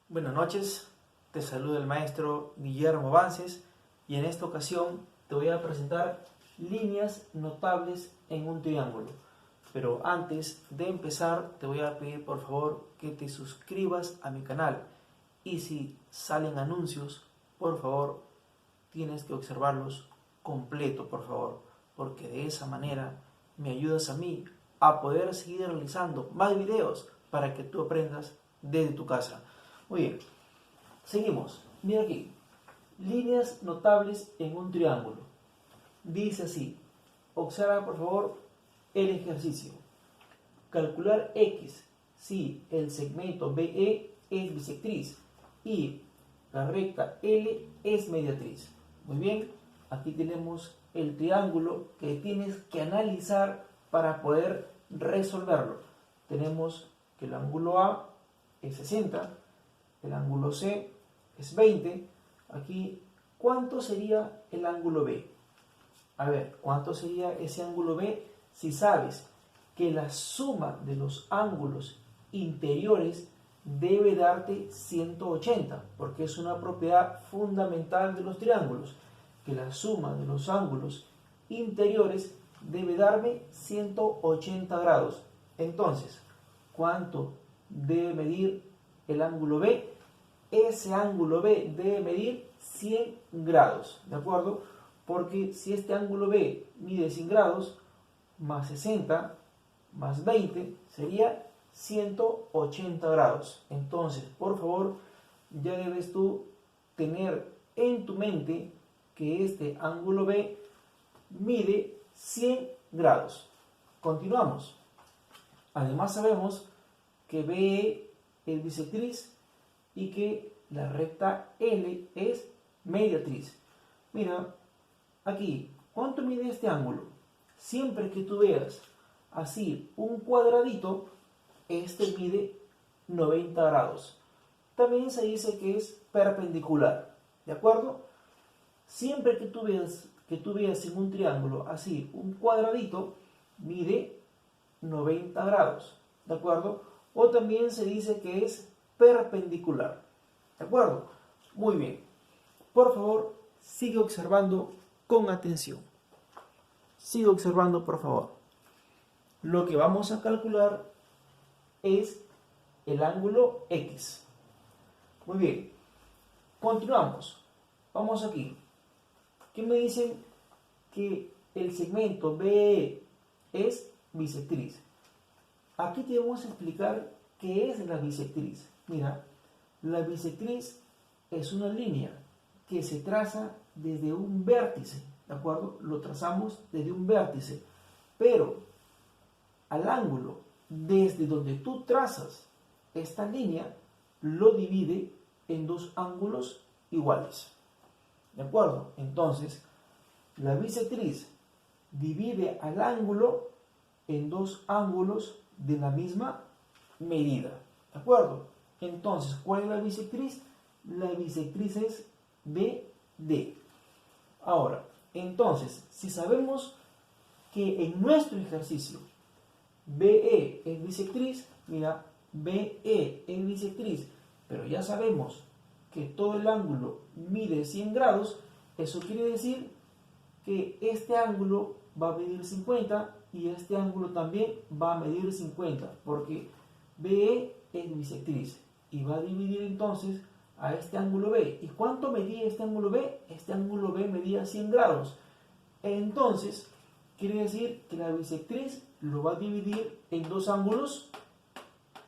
Buenas noches, te saluda el maestro Guillermo Vances y en esta ocasión te voy a presentar líneas notables en un triángulo. Pero antes de empezar te voy a pedir por favor que te suscribas a mi canal y si salen anuncios, por favor tienes que observarlos completo, por favor, porque de esa manera me ayudas a mí a poder seguir realizando más videos para que tú aprendas desde tu casa. Muy bien, seguimos. Mira aquí, líneas notables en un triángulo. Dice así, observa por favor el ejercicio. Calcular X si el segmento BE es bisectriz y la recta L es mediatriz. Muy bien, aquí tenemos el triángulo que tienes que analizar para poder resolverlo. Tenemos que el ángulo A es 60, el ángulo C es 20. Aquí, ¿cuánto sería el ángulo B? A ver, ¿cuánto sería ese ángulo B si sabes que la suma de los ángulos interiores debe darte 180? Porque es una propiedad fundamental de los triángulos, que la suma de los ángulos interiores debe darme 180 grados. Entonces, ¿cuánto debe medir el ángulo B? Ese ángulo B debe medir 100 grados, ¿de acuerdo? Porque si este ángulo B mide 100 grados, más 60, más 20, sería 180 grados. Entonces, por favor, ya debes tú tener en tu mente que este ángulo B mide 100 grados. Continuamos. Además sabemos que BE es bisectriz y que la recta L es mediatriz. Mira, aquí, ¿cuánto mide este ángulo? Siempre que tú veas así un cuadradito, este mide 90 grados. También se dice que es perpendicular, ¿de acuerdo? Siempre que tú veas en un triángulo así un cuadradito, mide 90 grados, ¿de acuerdo? O también se dice que es perpendicular, ¿de acuerdo? Muy bien. Por favor, sigue observando con atención. Sigue observando, por favor. Lo que vamos a calcular es el ángulo X. Muy bien. Continuamos. Vamos aquí. ¿Qué me dicen? Que el segmento BE es bisectriz. Aquí te vamos a explicar qué es la bisectriz. Mira, la bisectriz es una línea que se traza desde un vértice, ¿de acuerdo? Lo trazamos desde un vértice, pero al ángulo desde donde tú trazas esta línea lo divide en dos ángulos iguales, ¿de acuerdo? Entonces, la bisectriz divide al ángulo en dos ángulos de la misma medida, ¿de acuerdo? Entonces, ¿cuál es la bisectriz? La bisectriz es BD. Ahora, entonces, si sabemos que en nuestro ejercicio BE es bisectriz, mira, BE es bisectriz, pero ya sabemos que todo el ángulo mide 100 grados, eso quiere decir que este ángulo va a medir 50 y este ángulo también va a medir 50, porque BE es bisectriz y va a dividir entonces a este ángulo B. ¿Y cuánto medía este ángulo B? Este ángulo B medía 100 grados. Entonces, quiere decir que la bisectriz lo va a dividir en dos ángulos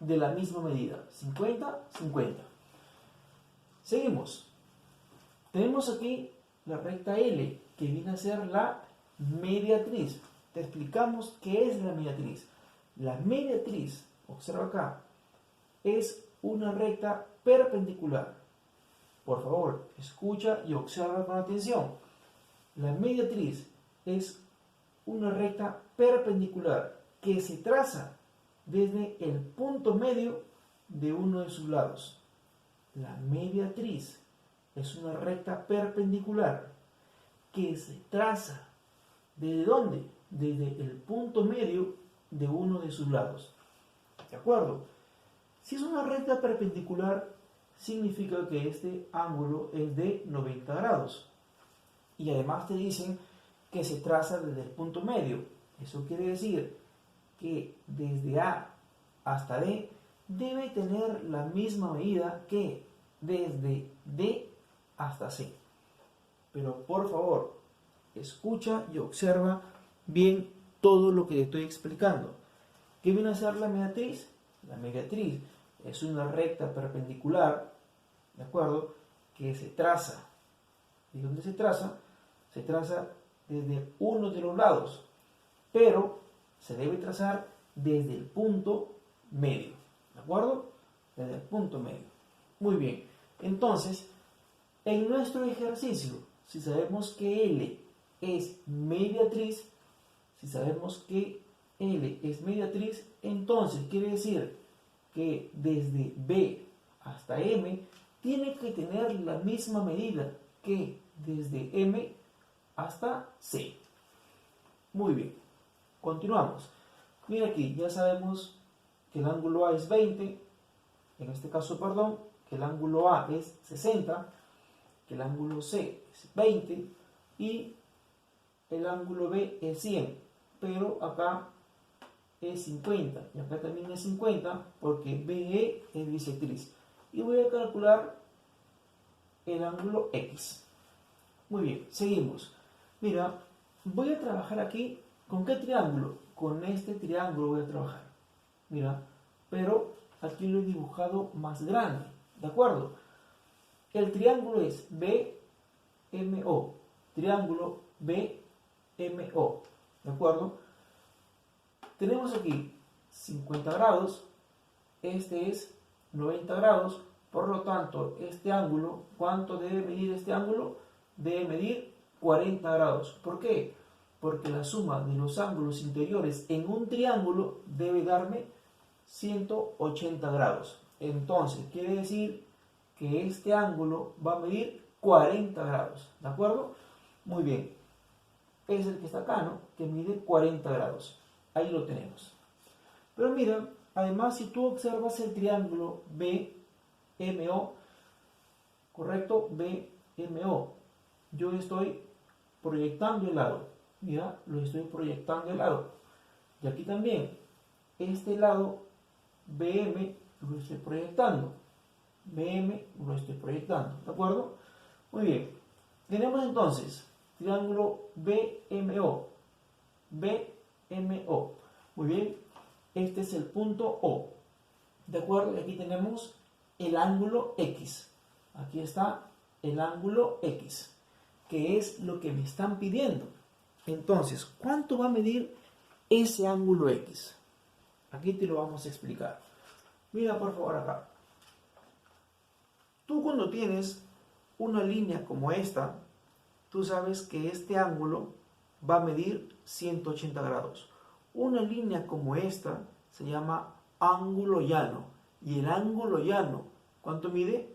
de la misma medida, 50, 50. Seguimos. Tenemos aquí la recta L, que viene a ser la mediatriz. Te explicamos qué es la mediatriz. La mediatriz, observa acá, es una recta perpendicular. Por favor, escucha y observa con atención. La mediatriz es una recta perpendicular que se traza desde el punto medio de uno de sus lados. La mediatriz es una recta perpendicular que se traza ¿desde dónde? Desde el punto medio de uno de sus lados. ¿De acuerdo? Si es una recta perpendicular, significa que este ángulo es de 90 grados. Y además te dicen que se traza desde el punto medio. Eso quiere decir que desde A hasta D debe tener la misma medida que desde D hasta C. Pero por favor, escucha y observa bien todo lo que te estoy explicando. ¿Qué viene a ser la mediatriz? La mediatriz es una recta perpendicular, ¿de acuerdo?, que se traza. ¿Y dónde se traza? Se traza desde uno de los lados, pero se debe trazar desde el punto medio, ¿de acuerdo? Desde el punto medio. Muy bien, entonces, en nuestro ejercicio, si sabemos que L es mediatriz, entonces quiere decir que desde B hasta M tiene que tener la misma medida que desde M hasta C. Muy bien, continuamos. Mira aquí, ya sabemos que el ángulo A es 20, en este caso, perdón, que el ángulo A es 60, que el ángulo C es 20 y el ángulo B es 100, pero acá es 50 y acá también es 50 porque BE es bisectriz. Y voy a calcular el ángulo X. Muy bien, seguimos. Mira, voy a trabajar aquí, ¿con qué triángulo? Con este triángulo voy a trabajar. Mira, pero aquí lo he dibujado más grande, ¿de acuerdo? El triángulo es BMO, triángulo BMO, ¿de acuerdo? Tenemos aquí 50 grados, este es 90 grados, por lo tanto, este ángulo, ¿cuánto debe medir este ángulo? Debe medir 40 grados. ¿Por qué? Porque la suma de los ángulos interiores en un triángulo debe darme 180 grados. Entonces, quiere decir que este ángulo va a medir 40 grados, ¿de acuerdo? Muy bien, es el que está acá, ¿no? Que mide 40 grados. Ahí lo tenemos. Pero mira, además, si tú observas el triángulo BMO, ¿correcto? BMO, yo estoy proyectando el lado. Mira, lo estoy proyectando el lado. Y aquí también, este lado BM lo estoy proyectando. BM lo estoy proyectando, ¿de acuerdo? Muy bien. Tenemos entonces triángulo BMO. BMO. Muy bien. Este es el punto O. ¿De acuerdo? Y aquí tenemos el ángulo X. Aquí está el ángulo X, que es lo que me están pidiendo. Entonces, ¿cuánto va a medir ese ángulo X? Aquí te lo vamos a explicar. Mira por favor acá. Tú cuando tienes una línea como esta, tú sabes que este ángulo va a medir 180 grados. Una línea como esta se llama ángulo llano. Y el ángulo llano, ¿cuánto mide?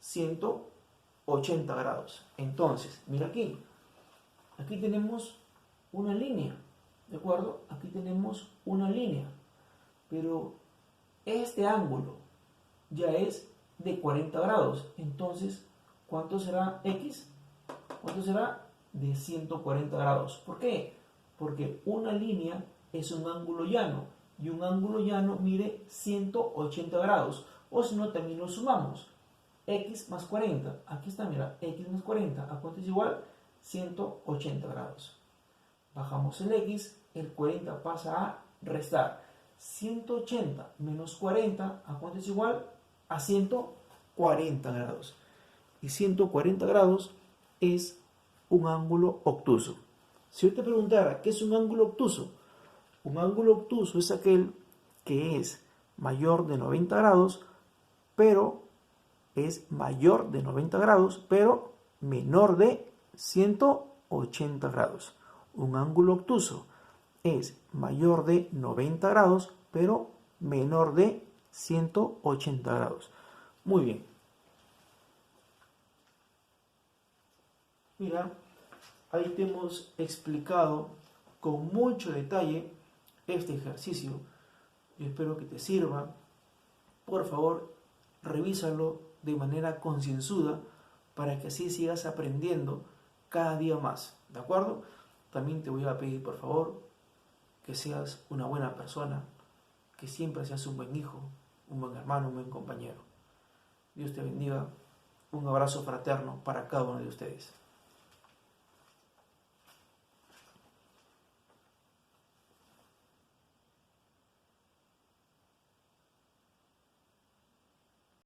180 grados. Entonces, mira aquí. Aquí tenemos una línea. ¿De acuerdo? Aquí tenemos una línea. Pero este ángulo ya es de 40 grados. Entonces, ¿cuánto será X? ¿Cuánto será? De 140 grados. ¿Por qué? Porque una línea es un ángulo llano y un ángulo llano mide 180 grados. O si no, también lo sumamos. X más 40. Aquí está, mira, X más 40. ¿A cuánto es igual? 180 grados. Bajamos el X, el 40 pasa a restar. 180 menos 40, ¿a cuánto es igual? A 140 grados. Y 140 grados es un ángulo obtuso. Si yo te preguntara, ¿qué es un ángulo obtuso? Un ángulo obtuso es aquel que es mayor de 90 grados, pero es mayor de 90 grados, pero menor de 180 grados. Un ángulo obtuso es mayor de 90 grados, pero menor de 180 grados. Muy bien. Mira, ahí te hemos explicado con mucho detalle este ejercicio. Yo espero que te sirva. Por favor, revísalo de manera concienzuda para que así sigas aprendiendo cada día más, ¿de acuerdo? También te voy a pedir, por favor, que seas una buena persona, que siempre seas un buen hijo, un buen hermano, un buen compañero. Dios te bendiga. Un abrazo fraterno para cada uno de ustedes.